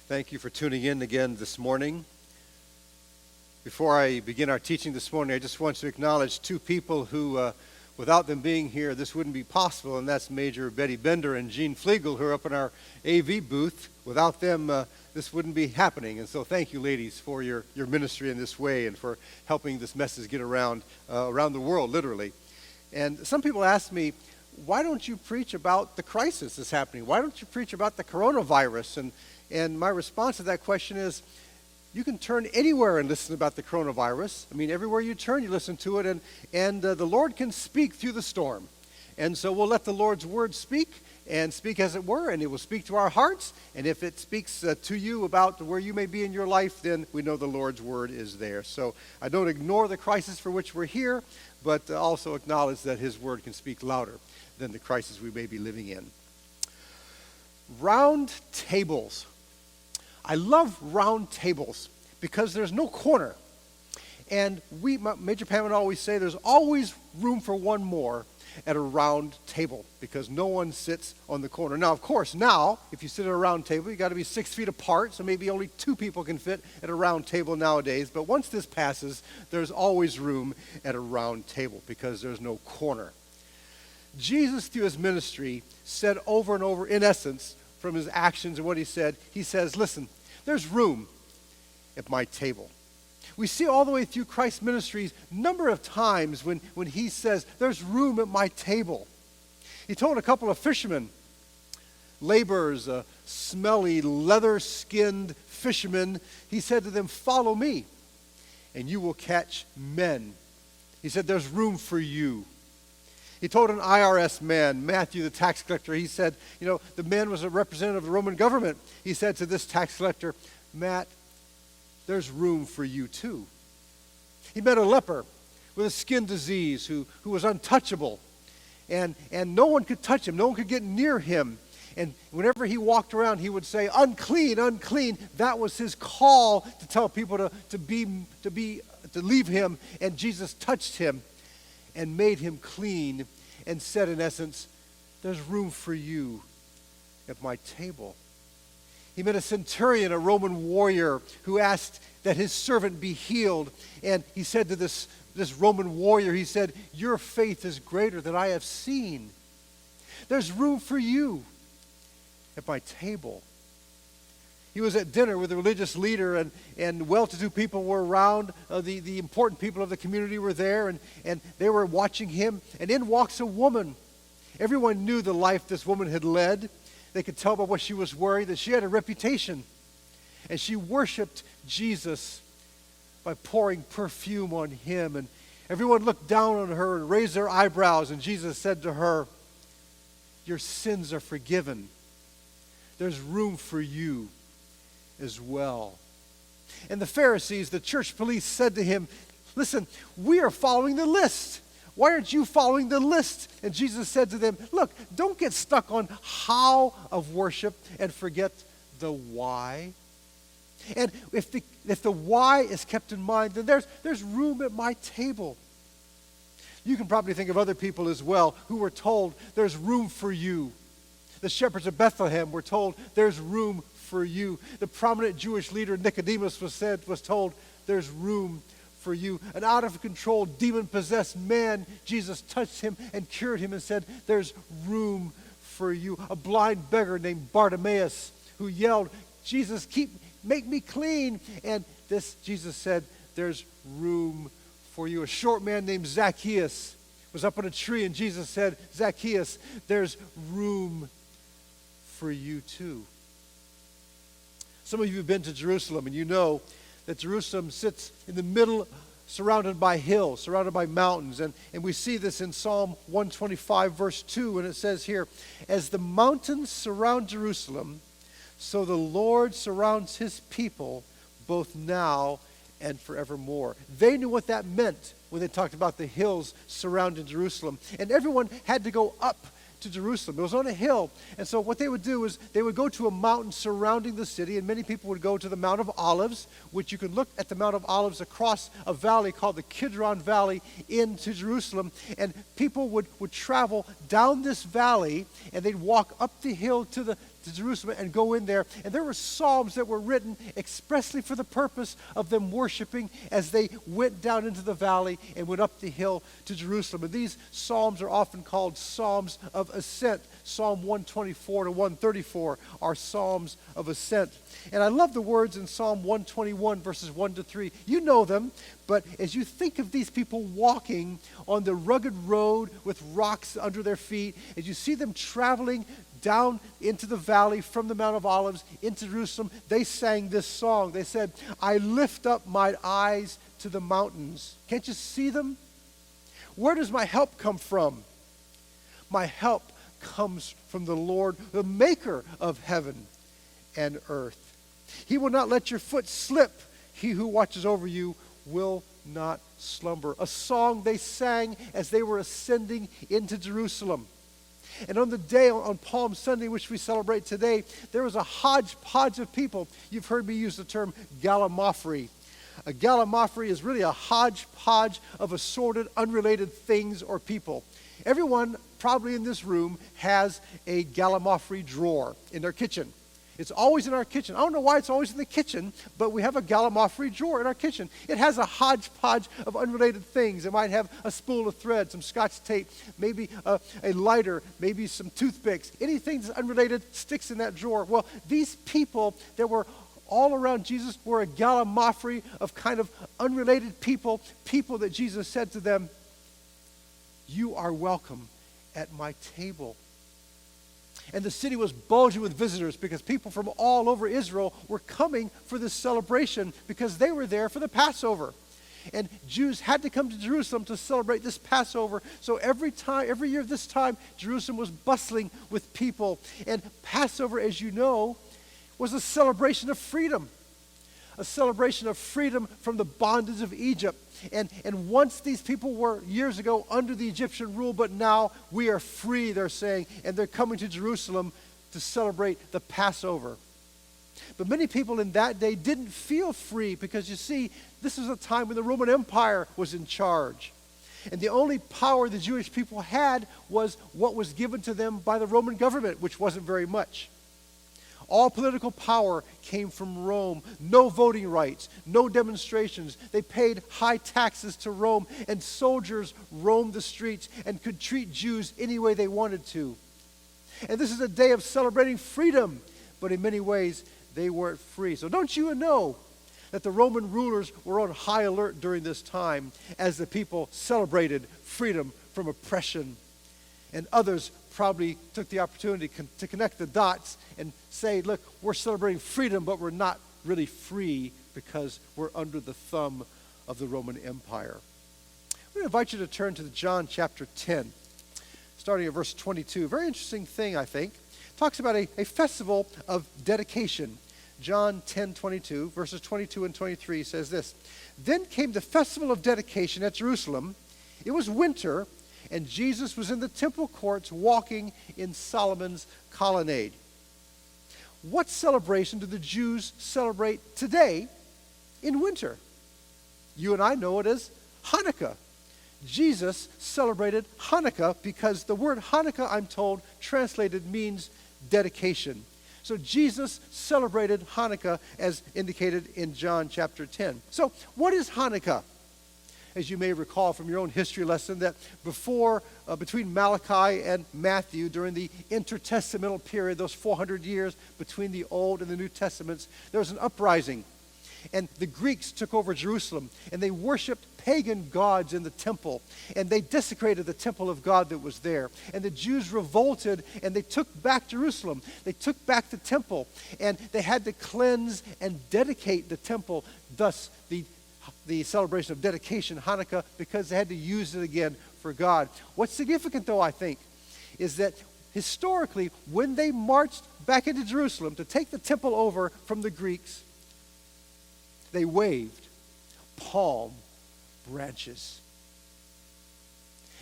Thank you for tuning in again this morning. Before I begin our teaching this morning, I just want to acknowledge two people who, without them being here, this wouldn't be possible, and that's Major Betty Bender and Jean Flegel, who are up in our AV booth. Without them, this wouldn't be happening. And so thank you, ladies, for your ministry in this way and for helping this message get around the world, literally. And some people ask me, why don't you preach about the crisis that's happening? Why don't you preach about the coronavirus? And my response to that question is, you can turn anywhere and listen about the coronavirus. I mean, everywhere you turn, you listen to it, and the Lord can speak through the storm. And so we'll let the Lord's word speak, and speak as it were, and it will speak to our hearts. And if it speaks to you about where you may be in your life, then we know the Lord's word is there. So I don't ignore the crisis for which we're here, but also acknowledge that his word can speak louder than the crisis we may be living in. Round tables. I love round tables because there's no corner. And Major Pam would always say there's always room for one more at a round table because no one sits on the corner. Now, of course, if you sit at a round table, you got to be 6 feet apart, so maybe only two people can fit at a round table nowadays. But once this passes, there's always room at a round table because there's no corner. Jesus, through his ministry, said over and over, in essence, from his actions and what he says, listen, there's room at my table. We see all the way through Christ's ministries number of times when he says, there's room at my table. He told a couple of fishermen, laborers, smelly, leather-skinned fishermen, he said to them, follow me, and you will catch men. He said, there's room for you. He told an IRS man, Matthew the tax collector, he said, the man was a representative of the Roman government. He said to this tax collector, Matt, there's room for you too. He met a leper with a skin disease who was untouchable. And no one could touch him. No one could get near him. And whenever he walked around, he would say, unclean, unclean. That was his call to tell people to leave him. And Jesus touched him and made him clean and said, in essence, there's room for you at my table. He met a centurion, a Roman warrior, who asked that his servant be healed. And he said to this Roman warrior, he said, your faith is greater than I have seen. There's room for you at my table. He was at dinner with a religious leader, and well-to-do people were around. The important people of the community were there, and they were watching him. And in walks a woman. Everyone knew the life this woman had led. They could tell by what she was wearing that she had a reputation. And she worshiped Jesus by pouring perfume on him. And everyone looked down on her and raised their eyebrows. And Jesus said to her, your sins are forgiven. There's room for you as well. And the Pharisees, the church police, said to him, listen, we are following the list. Why aren't you following the list? And Jesus said to them, look, don't get stuck on how of worship and forget the why. And if the why is kept in mind, then there's room at my table. You can probably think of other people as well who were told there's room for you. The shepherds of Bethlehem were told there's room for you. The prominent Jewish leader Nicodemus was told there's room for you. An out-of-control, demon-possessed man, Jesus touched him and cured him and said, there's room for you. A blind beggar named Bartimaeus who yelled, Jesus, make me clean. And Jesus said, there's room for you. A short man named Zacchaeus was up on a tree, and Jesus said, Zacchaeus, there's room for you too. Some of you have been to Jerusalem, and you know that Jerusalem sits in the middle, surrounded by hills, surrounded by mountains. And we see this in Psalm 125, verse 2, and it says here, as the mountains surround Jerusalem, so the Lord surrounds his people both now and forevermore. They knew what that meant when they talked about the hills surrounding Jerusalem. And everyone had to go up to Jerusalem. It was on a hill. And so what they would do is they would go to a mountain surrounding the city, and many people would go to the Mount of Olives, which you can look at the Mount of Olives across a valley called the Kidron Valley into Jerusalem. And people would travel down this valley, and they'd walk up the hill to to Jerusalem and go in there. And there were psalms that were written expressly for the purpose of them worshiping as they went down into the valley and went up the hill to Jerusalem. And these psalms are often called psalms of ascent. Psalm 124 to 134 are psalms of ascent. And I love the words in Psalm 121, verses 1 to 3. You know them, but as you think of these people walking on the rugged road with rocks under their feet, as you see them traveling down into the valley from the Mount of Olives into Jerusalem, they sang this song. They said, I lift up my eyes to the mountains. Can't you see them? Where does my help come from? My help comes from the Lord, the maker of heaven and earth. He will not let your foot slip. He who watches over you will not slumber. A song they sang as they were ascending into Jerusalem. And on the day, on Palm Sunday, which we celebrate today, there was a hodgepodge of people. You've heard me use the term gallimaufry. A gallimaufry is really a hodgepodge of assorted, unrelated things or people. Everyone probably in this room has a gallimaufry drawer in their kitchen. It's always in our kitchen. I don't know why it's always in the kitchen, but we have a gallimaufry drawer in our kitchen. It has a hodgepodge of unrelated things. It might have a spool of thread, some Scotch tape, maybe a lighter, maybe some toothpicks. Anything that's unrelated sticks in that drawer. Well, these people that were all around Jesus were a gallimaufry of kind of unrelated people that Jesus said to them, you are welcome at my table. And the city was bulging with visitors because people from all over Israel were coming for this celebration because they were there for the Passover. And Jews had to come to Jerusalem to celebrate this Passover. So every year at this time, Jerusalem was bustling with people. And Passover, as you know, was a celebration of freedom. A celebration of freedom from the bondage of Egypt. And once these people were, years ago, under the Egyptian rule, but now we are free, they're saying, and they're coming to Jerusalem to celebrate the Passover. But many people in that day didn't feel free because, you see, this was a time when the Roman Empire was in charge. And the only power the Jewish people had was what was given to them by the Roman government, which wasn't very much. All political power came from Rome. No voting rights, no demonstrations. They paid high taxes to Rome, and soldiers roamed the streets and could treat Jews any way they wanted to. And this is a day of celebrating freedom, but in many ways, they weren't free. So don't you know that the Roman rulers were on high alert during this time as the people celebrated freedom from oppression? And others probably took the opportunity to connect the dots and say, look, we're celebrating freedom, but we're not really free because we're under the thumb of the Roman Empire. I'm going to invite you to turn to John chapter 10, starting at verse 22. Very interesting thing, I think. It talks about a festival of dedication. John 10:22, verses 22 and 23 says this. Then came the festival of dedication at Jerusalem. It was winter, and Jesus was in the temple courts walking in Solomon's colonnade. What celebration do the Jews celebrate today in winter? You and I know it as Hanukkah. Jesus celebrated Hanukkah because the word Hanukkah, I'm told, translated means dedication. So Jesus celebrated Hanukkah as indicated in John chapter 10. So what is Hanukkah? As you may recall from your own history lesson, that between Malachi and Matthew, during the intertestamental period, those 400 years between the Old and the New Testaments, there was an uprising. And the Greeks took over Jerusalem, and they worshipped pagan gods in the temple. And they desecrated the temple of God that was there. And the Jews revolted, and they took back Jerusalem. They took back the temple, and they had to cleanse and dedicate the temple, thus the celebration of dedication, Hanukkah, because they had to use it again for God. What's significant, though, I think, is that historically, when they marched back into Jerusalem to take the temple over from the Greeks, they waved palm branches.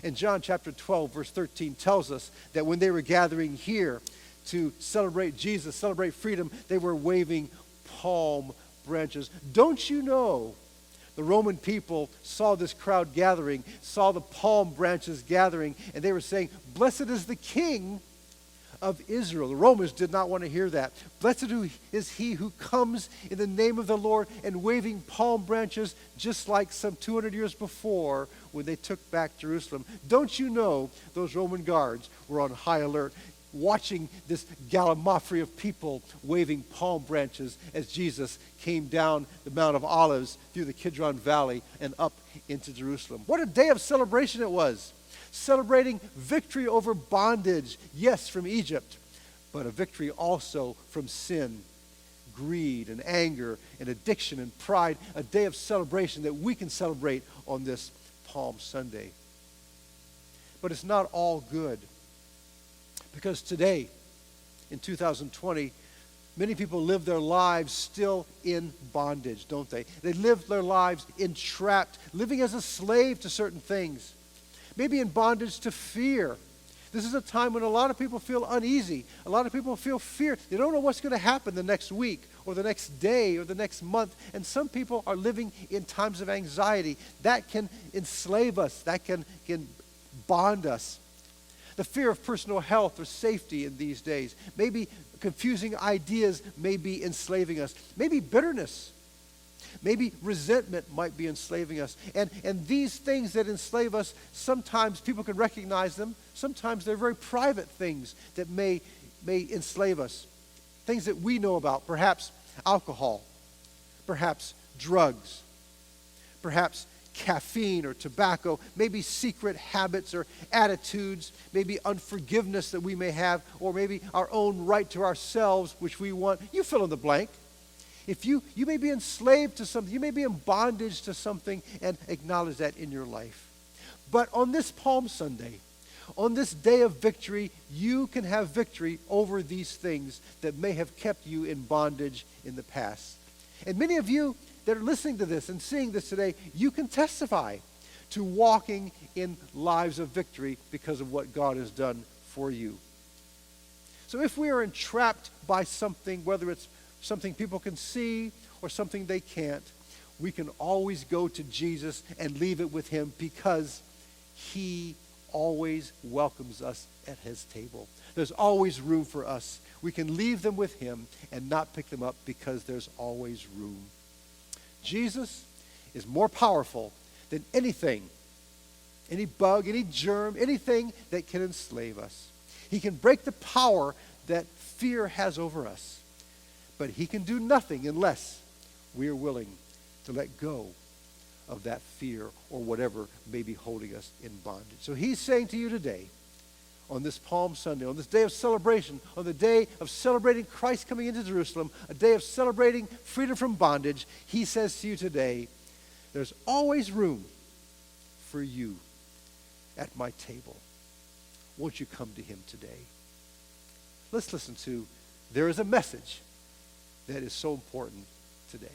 And John chapter 12, verse 13 tells us that when they were gathering here to celebrate Jesus, celebrate freedom, they were waving palm branches. Don't you know the Roman people saw this crowd gathering, saw the palm branches gathering, and they were saying, "Blessed is the King of Israel. The Romans did not want to hear that. Blessed is he who comes in the name of the Lord, and waving palm branches, just like some 200 years before when they took back Jerusalem. Don't you know those Roman guards were on high alert, watching this gallimaufry of people waving palm branches as Jesus came down the Mount of Olives through the Kidron Valley and up into Jerusalem. What a day of celebration it was. Celebrating victory over bondage, yes, from Egypt, but a victory also from sin, greed, and anger, and addiction, and pride. A day of celebration that we can celebrate on this Palm Sunday. But it's not all good. Because today, in 2020, many people live their lives still in bondage, don't they? They live their lives entrapped, living as a slave to certain things. Maybe in bondage to fear. This is a time when a lot of people feel uneasy. A lot of people feel fear. They don't know what's going to happen the next week or the next day or the next month. And some people are living in times of anxiety. That can enslave us. That can bond us. The fear of personal health or safety in these days. Maybe confusing ideas may be enslaving us. Maybe bitterness. Maybe resentment might be enslaving us. And these things that enslave us, sometimes people can recognize them. Sometimes they're very private things that may enslave us. Things that we know about. Perhaps alcohol. Perhaps drugs. Perhaps caffeine or tobacco, maybe secret habits or attitudes, maybe unforgiveness that we may have, or maybe our own right to ourselves, which we want. You fill in the blank. If you may be enslaved to something, you may be in bondage to something, and acknowledge that in your life. But on this Palm Sunday, on this day of victory, you can have victory over these things that may have kept you in bondage in the past. And many of you that are listening to this and seeing this today, you can testify to walking in lives of victory because of what God has done for you. So if we are entrapped by something, whether it's something people can see or something they can't, we can always go to Jesus and leave it with him, because he always welcomes us at his table. There's always room for us. We can leave them with him and not pick them up, because there's always room. Jesus is more powerful than anything, any bug, any germ, anything that can enslave us. He can break the power that fear has over us, but he can do nothing unless we are willing to let go of that fear or whatever may be holding us in bondage. So he's saying to you today, on this Palm Sunday, on this day of celebration, on the day of celebrating Christ coming into Jerusalem, a day of celebrating freedom from bondage, he says to you today, there's always room for you at my table. Won't you come to him today? Let's listen to There Is a Message that is so important today.